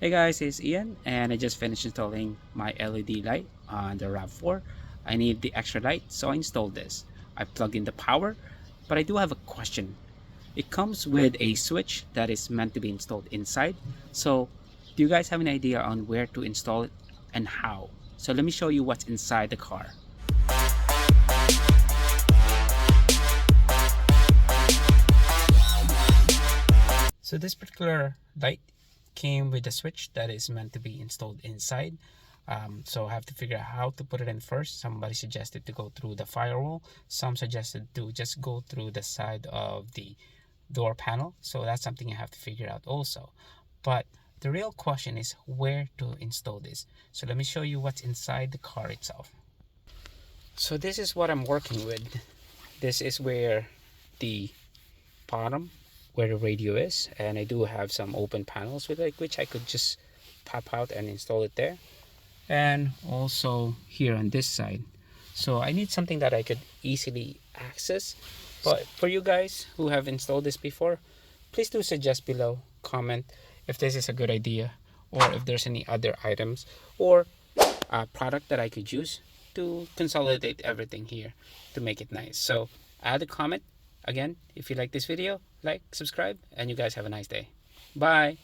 Hey guys, it's Ian and I just finished installing my LED light on the RAV4. I need the extra light, so I installed this. I plugged in the power, but I do have a question. It comes with a switch that is meant to be installed inside. So do you guys have an idea on where to install it and how? So let me show you what's inside the car. So this particular light came with a switch that is meant to be installed inside. So I have to figure out how to put it in first. Somebody suggested to go through the firewall. Some suggested to just go through the side of the door panel. So that's something I have to figure out also. But the real question is where to install this. So let me show you what's inside the car itself. So this is what I'm working with. This is where the bottom where the radio is, and I do have some open panels with it which I could just pop out and install it there, and also here on this side. So I need something that I could easily access. But for you guys who have installed this before, please do suggest below, comment if this is a good idea, or if there's any other items or a product that I could use to consolidate everything here to make it nice. So add a comment. Again, if you like this video, like, subscribe, and you guys have a nice day. Bye.